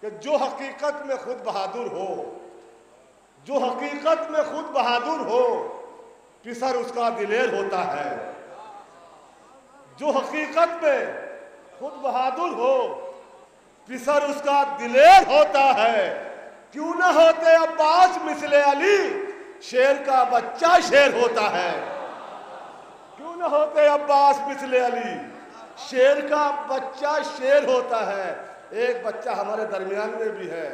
कि जो हकीकत में खुद बहादुर हो, जो हकीकत में खुद बहादुर हो, पिसर उसका दिलेर होता है। जो हकीकत में खुद बहादुर हो, पिसर उसका दिलेर होता है। क्यों न होते अब्बास मिसले अली, शेर का बच्चा शेर होता है। क्यों न होते अब्बास मिसले अली, शेर का बच्चा शेर होता है। एक बच्चा हमारे दरमियान में भी है।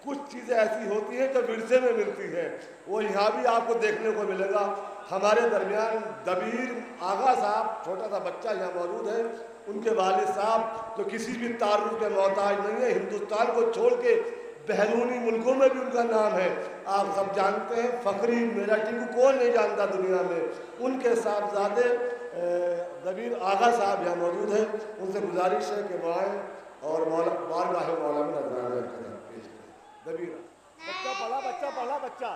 कुछ चीज़ें ऐसी होती हैं जो विरसे में मिलती हैं, वो यहाँ भी आपको देखने को मिलेगा। हमारे दरमियान दबीर आगा साहब, छोटा सा बच्चा यहाँ मौजूद है। उनके वालिद साहब जो किसी भी तारुफ के मोहताज नहीं है, हिंदुस्तान को छोड़ के बैरूनी मुल्कों में भी उनका नाम है। आप सब जानते हैं, फ़खरी मेरठी को कौन नहीं जानता दुनिया में। उनके साहबजादे दबीर आगा साहब यहाँ मौजूद हैं। उनसे गुजारिश है कि वहाँ और बारगाह मौला में नजराना पेश करें। दबीर बच्चा पढ़ा, बच्चा पढ़ा, बच्चा